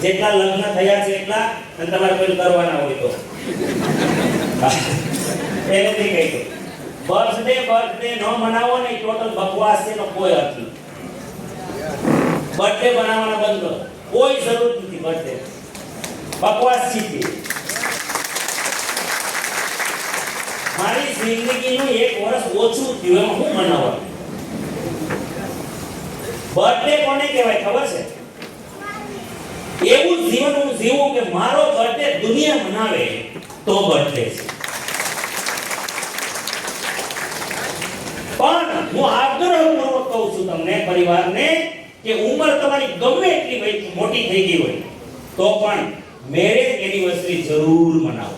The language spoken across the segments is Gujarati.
જેટલા લગ્ન થયા છે એટલા, અને તમારે કોઈ કરવાના હોય તો પહેલેથી કહી દો, બર્થડે ન મનાવો ને ટોટલ બકવાસ છે, એનો કોઈ અર્થ નથી. બર્થડે બનાવવાના બંધ કરો, કોઈ જરૂર નથી. બર્થડે બકવાસ છે. મારી જિંદગીનું 1 વર્ષ ઓછું થયું, એમાં હું મનાવવાનું? બર્થડે કોને કહેવાય ખબર છે? એવું જીવન હું જીવું કે મારો બર્થડે દુનિયા મનાવે તો બર્થડે છે. પણ હું આગ્રહપૂર્વક કહું છું તમને, પરિવારને, કે ઉંમર તમારી ગમે એટલી મોટી થઈ ગઈ હોય તો પણ મેરેજ એનિવર્સરી જરૂર મનાવો,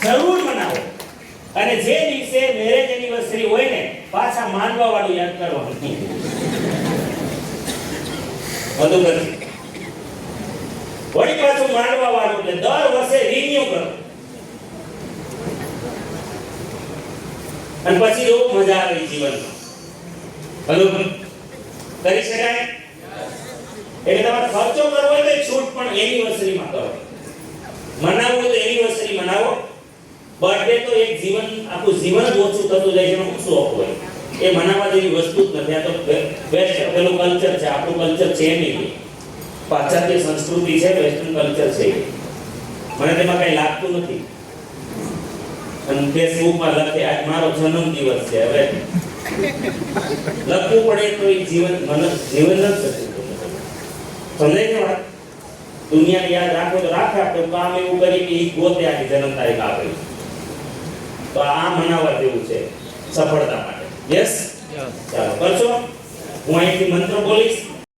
જરૂર મનાવો. અને જે દિવસે મેરેજ એનિવર્સરી હોય ને, પાછા માનવા વાળું યાદ કરવાનું. બધું કરી વળી પાછું માનવા વાળું, એટલે દર વર્ષે રિન્યુ કરો. અને પછી એવું મજા આવે જીવનમાં. બધું કરી શકાય. એટલે તમારે ખર્ચો કરવો હોય તો છૂટ પણ એનિવર્સરીમાં કરો. મનાવવું હોય તો એનિવર્સરી મનાવો. બર્થડે તો એક જીવન, આખું જીવન જ ઓછું થતું જાય છે, એમાં શું શોખ હોય? એ મનાવવા જેવી વસ્તુ જ નથી. આ તો બેસ્ટ પેલું કલ્ચર છે, આપણું કલ્ચર છે નહીં. પાશ્ચાત્ય સંસ્કૃતિ છે, વેસ્ટર્ન કલ્ચર છે. મને તેમાં કઈ લાગતું નથી. અને ફેસબુકમાં લખે આજ મારો જન્મ દિવસ છે, હવે લખવું પડે તો એ જીવન જીવન જ થતું. સમજાય છે વાત? દુનિયાને યાદ રાખો તો રાખે, આપણે કામ એવું કરી કે એ ગોતે આખી જન્મ તારીખ આપે. તો આ મનાવવા જેવું છે સફળતા માટે. યસ, ચાલો કરશો. હું અહીંથી મંત્ર બોલીશ,